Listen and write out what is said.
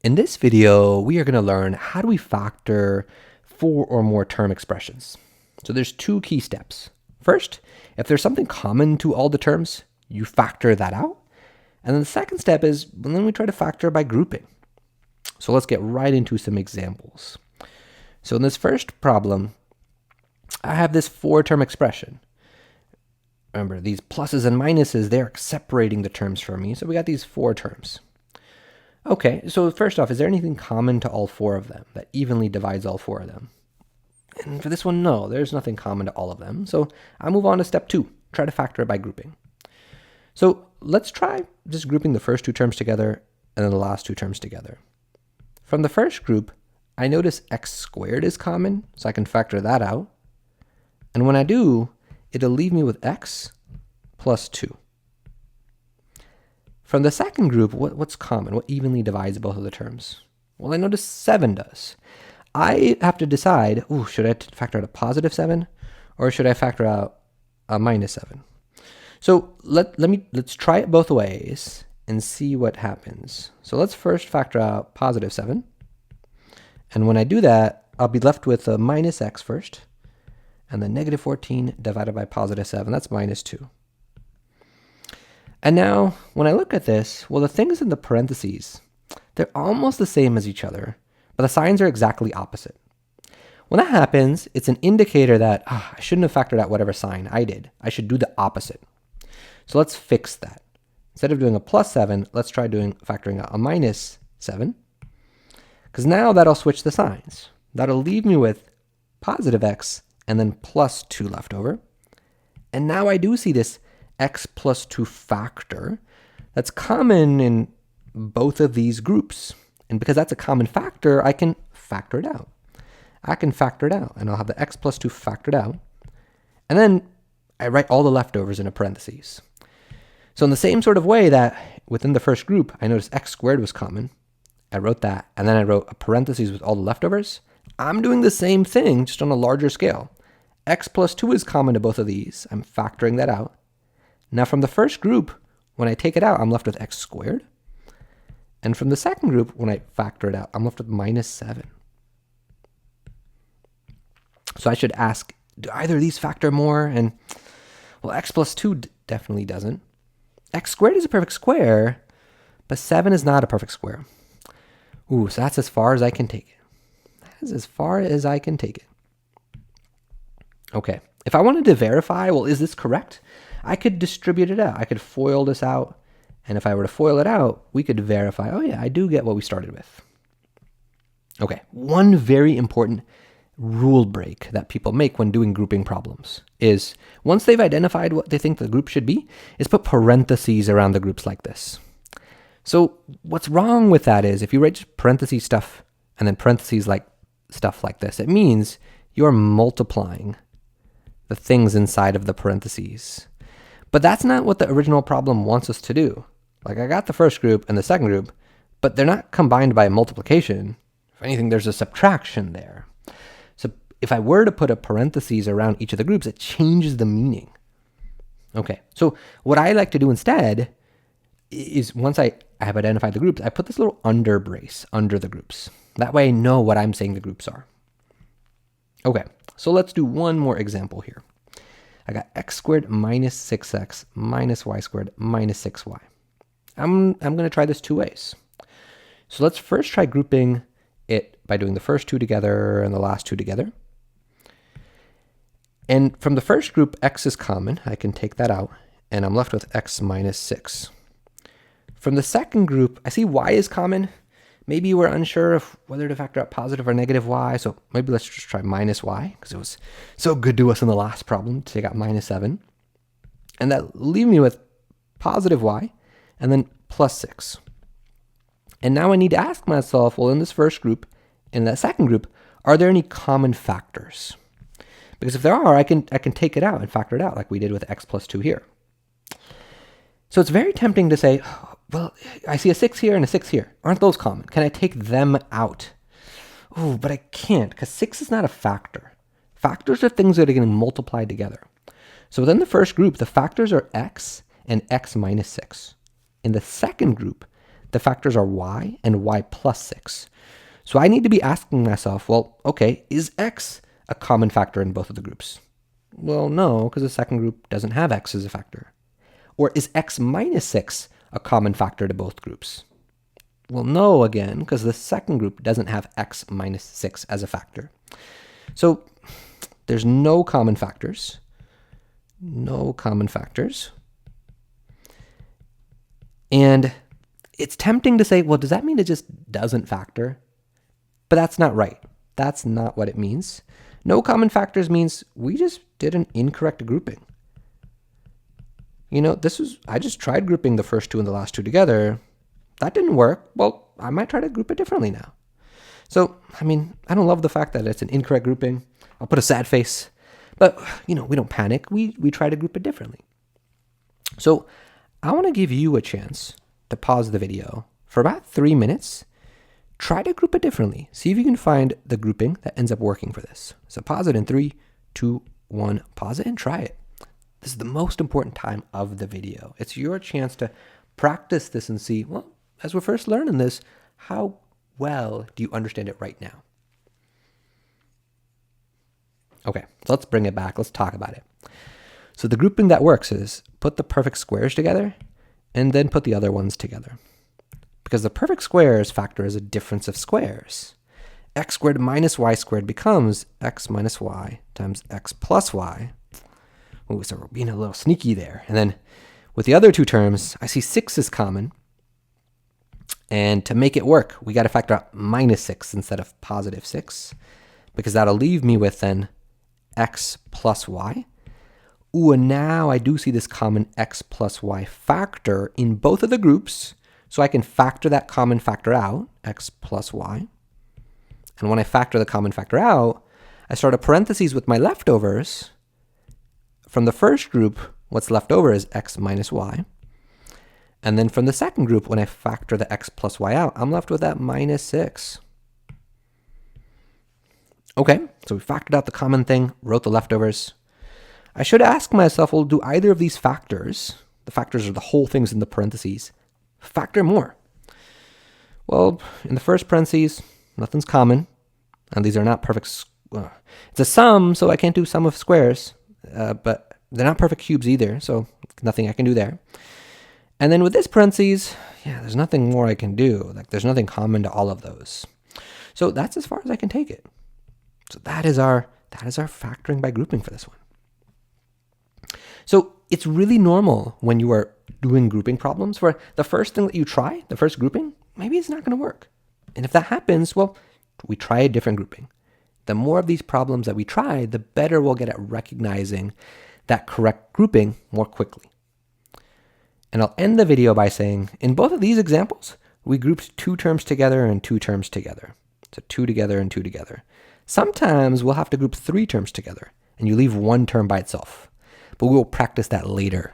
In this video, we are going to learn how do we factor 4 or more term expressions. So there's 2 key steps. First, if there's something common to all the terms, you factor that out. And then the second step is then we try to factor by grouping. So let's get right into some examples. So in this first problem, I have this 4-term expression. Remember, these pluses and minuses, they're separating the terms for me. So we got these 4 terms. Okay, so first off, is there anything common to all 4 of them that evenly divides all 4 of them? And for this one, no, there's nothing common to all of them. So I move on to step 2, try to factor it by grouping. So let's try just grouping the first 2 terms together and then the last 2 terms together. From the first group, I notice x squared is common, so I can factor that out. And when I do, it'll leave me with x plus 2. From the second group, what's common? What evenly divides both of the terms? Well, I notice 7 does. I have to decide, should I factor out a positive 7 or should I factor out a minus 7? So let's try it both ways and see what happens. So let's first factor out positive 7. And when I do that, I'll be left with a minus x first, and then negative 14 divided by positive 7, that's minus 2. And now, when I look at this, well, the things in the parentheses, they're almost the same as each other, but the signs are exactly opposite. When that happens, it's an indicator that I shouldn't have factored out whatever sign I did. I should do the opposite. So let's fix that. Instead of doing a plus 7, let's try factoring out a minus 7, because now that'll switch the signs. That'll leave me with positive x and then plus 2 left over. And now I do see this x plus 2 factor that's common in both of these groups. And because that's a common factor, I can factor it out. And I'll have the x plus 2 factored out. And then I write all the leftovers in a parentheses. So in the same sort of way that within the first group, I noticed x squared was common. I wrote that, and then I wrote a parentheses with all the leftovers. I'm doing the same thing, just on a larger scale. X plus 2 is common to both of these. I'm factoring that out. Now from the first group, when I take it out, I'm left with x squared. And from the second group, when I factor it out, I'm left with minus 7. So I should ask, do either of these factor more? And well, x plus 2 definitely doesn't. X squared is a perfect square, but 7 is not a perfect square. So that's as far as I can take it. That's as far as I can take it. Okay, if I wanted to verify, well, is this correct? I could distribute it out. I could FOIL this out. And if I were to FOIL it out, we could verify, oh yeah, I do get what we started with. Okay, one very important rule break that people make when doing grouping problems is once they've identified what they think the group should be, is put parentheses around the groups like this. So what's wrong with that is if you write parentheses stuff and then parentheses like stuff like this, it means you're multiplying the things inside of the parentheses. But that's not what the original problem wants us to do. Like I got the first group and the second group, but they're not combined by multiplication. If anything, there's a subtraction there. So if I were to put a parentheses around each of the groups, it changes the meaning. Okay, so what I like to do instead is once I have identified the groups, I put this little under brace under the groups. That way I know what I'm saying the groups are. Okay, so let's do one more example here. I got x squared minus 6x minus y squared minus 6y. I'm going to try this 2 ways. So let's first try grouping it by doing the first 2 together and the last 2 together. And from the first group, x is common. I can take that out, and I'm left with x minus 6. From the second group, I see y is common. Maybe you were unsure of whether to factor out positive or negative y, so maybe let's just try minus y, because it was so good to us in the last problem to take out minus 7. And that leaves me with positive y, and then plus 6. And now I need to ask myself, well, in this first group, in that second group, are there any common factors? Because if there are, I can take it out and factor it out like we did with x plus 2 here. So it's very tempting to say, well, I see a 6 here and a 6 here. Aren't those common? Can I take them out? But I can't, because 6 is not a factor. Factors are things that are getting multiplied together. So within the first group, the factors are x and x minus 6. In the second group, the factors are y and y plus 6. So I need to be asking myself, well, okay, is x a common factor in both of the groups? Well, no, because the second group doesn't have x as a factor. Or is x minus 6 a common factor to both groups? Well, no, again, because the second group doesn't have x minus 6 as a factor. So there's no common factors. No common factors. And it's tempting to say, well, does that mean it just doesn't factor? But that's not right. That's not what it means. No common factors means we just did an incorrect grouping. You know, I just tried grouping the first two and the last two together. That didn't work. Well, I might try to group it differently now. So, I mean, I don't love the fact that it's an incorrect grouping. I'll put a sad face. But, you know, we don't panic. We try to group it differently. So, I want to give you a chance to pause the video for about 3 minutes. Try to group it differently. See if you can find the grouping that ends up working for this. So pause it in 3, 2, 1. Pause it and try it. This is the most important time of the video. It's your chance to practice this and see, well, as we're first learning this, how well do you understand it right now? Okay, so let's bring it back. Let's talk about it. So the grouping that works is put the perfect squares together and then put the other ones together. Because the perfect squares factor is a difference of squares. X squared minus y squared becomes x minus y times x plus y. Ooh, so we're being a little sneaky there. And then with the other two terms, I see 6 is common. And to make it work, we got to factor out minus 6 instead of positive 6. Because that'll leave me with then x plus y. Ooh, and now I do see this common x plus y factor in both of the groups. So I can factor that common factor out, x plus y. And when I factor the common factor out, I start a parentheses with my leftovers. From the first group, what's left over is x minus y. And then from the second group, when I factor the x plus y out, I'm left with that minus 6. Okay, so we factored out the common thing, wrote the leftovers. I should ask myself, well, do either of these factors, the factors are the whole things in the parentheses, factor more? Well, in the first parentheses, nothing's common, and these are not perfect. It's a sum, so I can't do sum of squares, but they're not perfect cubes either, so nothing I can do there. And then with this parentheses, yeah, there's nothing more I can do. Like there's nothing common to all of those. So that's as far as I can take it. So that is our factoring by grouping for this one. So it's really normal when you are doing grouping problems where the first thing that you try, the first grouping, maybe it's not going to work. And if that happens, well, we try a different grouping. The more of these problems that we try, the better we'll get at recognizing that correct grouping more quickly. And I'll end the video by saying, in both of these examples, we grouped 2 terms together and 2 terms together. So 2 together and 2 together. Sometimes we'll have to group 3 terms together, and you leave 1 term by itself. But we'll practice that later